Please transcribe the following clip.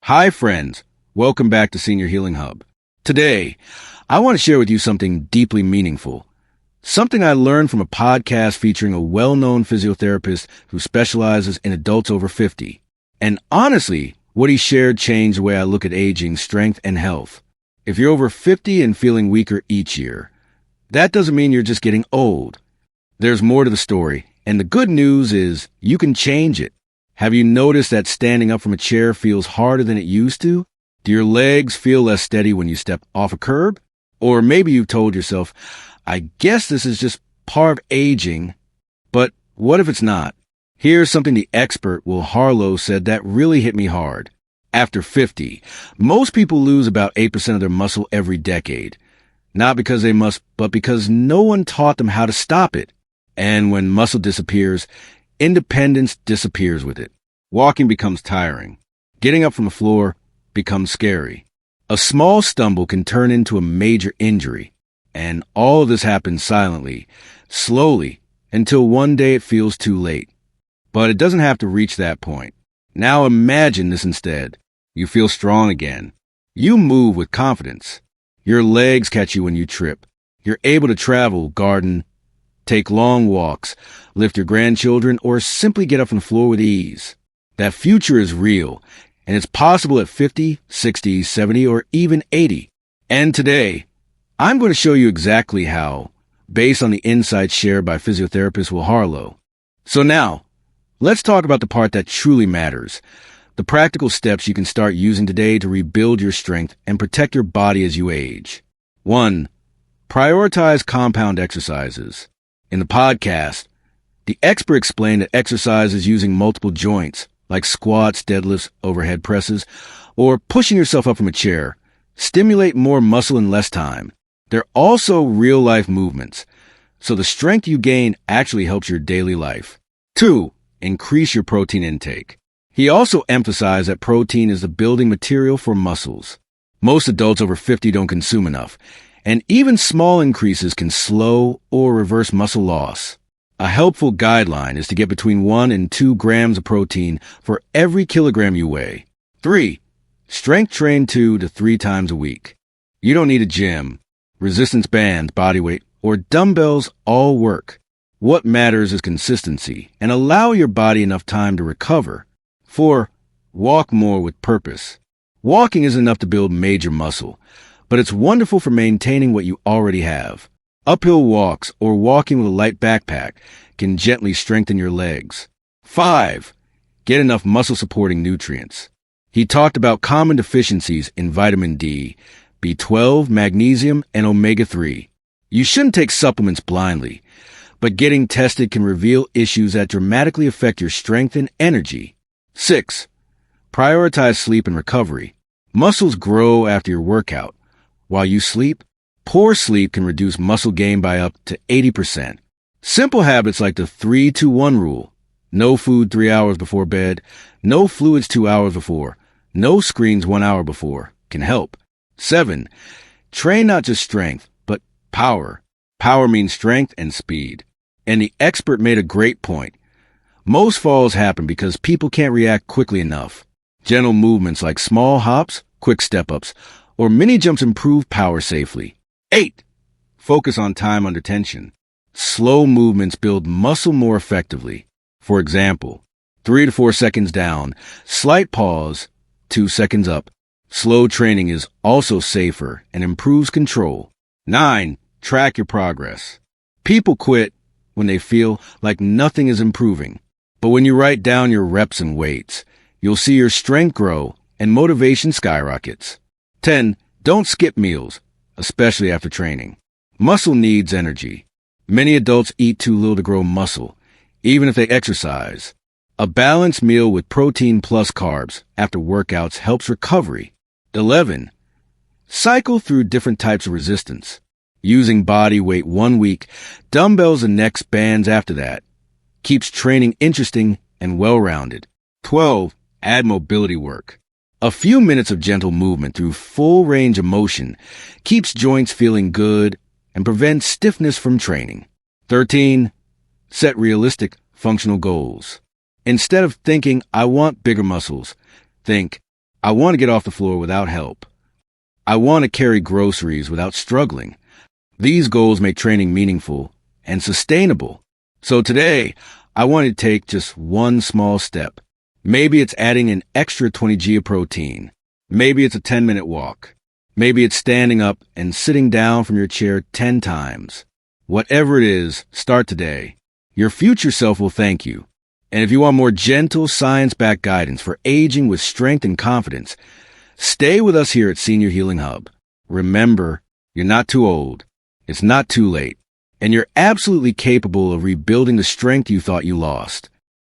Hi, friends. Welcome back to Senior Healing Hub. Today, I want to share with you something deeply meaningful. Something I learned from a podcast featuring a well-known physiotherapist who specializes in adults over 50. And honestly, what he shared changed the way I look at aging, strength, and health. If you're over 50 and feeling weaker each year, that doesn't mean you're just getting old. There's more to the story, and the good news is you can change it. Have you noticed that standing up from a chair feels harder than it used to? Do your legs feel less steady when you step off a curb? Or maybe you've told yourself, I guess this is just part of aging, but what if it's not? Here's something the expert Will Harlow said that really hit me hard. After 50, most people lose about 8% of their muscle every decade. Not because they must, but because no one taught them how to stop it. And when muscle disappears, independence disappears with it. Walking becomes tiring. Getting up from the floor becomes scary. A small stumble can turn into a major injury. And all of this happens silently, slowly, until one day it feels too late. But it doesn't have to reach that point. Now imagine this instead. You feel strong again. You move with confidence. Your legs catch you when you trip. You're able to travel, garden, take long walks, lift your grandchildren, or simply get up from the floor with ease. That future is real, and it's possible at 50, 60, 70, or even 80. And today, I'm going to show you exactly how, based on the insights shared by physiotherapist Will Harlow. So now, let's talk about the part that truly matters, the practical steps you can start using today to rebuild your strength and protect your body as you age. 1. Prioritize compound exercises. In the podcast, the expert explained that exercises using multiple joints, like squats, deadlifts, overhead presses, or pushing yourself up from a chair, stimulate more muscle in less time. They're also real-life movements, so the strength you gain actually helps your daily life. 2. Increase your protein intake. He also emphasized that protein is the building material for muscles. Most adults over 50 don't consume enough, and even small increases can slow or reverse muscle loss. A helpful guideline is to get between 1 and 2 grams of protein for every kilogram you weigh. 3. Strength train 2 to 3 times a week. You don't need a gym. Resistance bands, body weight, or dumbbells all work. What matters is consistency and allow your body enough time to recover. 4. Walk more with purpose. Walking isn't enough to build major muscle, but it's wonderful for maintaining what you already have. Uphill walks or walking with a light backpack can gently strengthen your legs. 5. Get enough muscle-supporting nutrients. He talked about common deficiencies in vitamin D, B12, magnesium, and omega-3. You shouldn't take supplements blindly, but getting tested can reveal issues that dramatically affect your strength and energy. 6. Prioritize sleep and recovery. Muscles grow after your workout. While you sleep, poor sleep can reduce muscle gain by up to 80%. Simple habits like the 3-2-1 rule, no food 3 hours before bed, no fluids 2 hours before, no screens 1 hour before, can help. 7. Train not just strength, but power. Power means strength and speed. And the expert made a great point. Most falls happen because people can't react quickly enough. Gentle movements like small hops, quick step-ups, or mini jumps improve power safely. 8. Focus on time under tension. Slow movements build muscle more effectively. For example, 3 to 4 seconds down, slight pause, 2 seconds up. Slow training is also safer and improves control. 9. Track your progress. People quit when they feel like nothing is improving. But when you write down your reps and weights, you'll see your strength grow and motivation skyrockets. 10. Don't skip meals, especially after training. Muscle needs energy. Many adults eat too little to grow muscle, even if they exercise. A balanced meal with protein plus carbs after workouts helps recovery. 11. Cycle through different types of resistance. Using body weight 1 week, dumbbells the next, bands after that. Keeps training interesting and well-rounded. 12. Add mobility work. A few minutes of gentle movement through full range of motion keeps joints feeling good and prevents stiffness from training. 13. Set realistic, functional goals. Instead of thinking, I want bigger muscles, think, I want to get off the floor without help. I want to carry groceries without struggling. These goals make training meaningful and sustainable. So today, I want to take just one small step. Maybe it's adding an extra 20 g of protein. Maybe it's a 10-minute walk. Maybe it's standing up and sitting down from your chair 10 times. Whatever it is, start today. Your future self will thank you. And if you want more gentle, science-backed guidance for aging with strength and confidence, stay with us here at Senior Healing Hub. Remember, you're not too old. It's not too late. And you're absolutely capable of rebuilding the strength you thought you lost.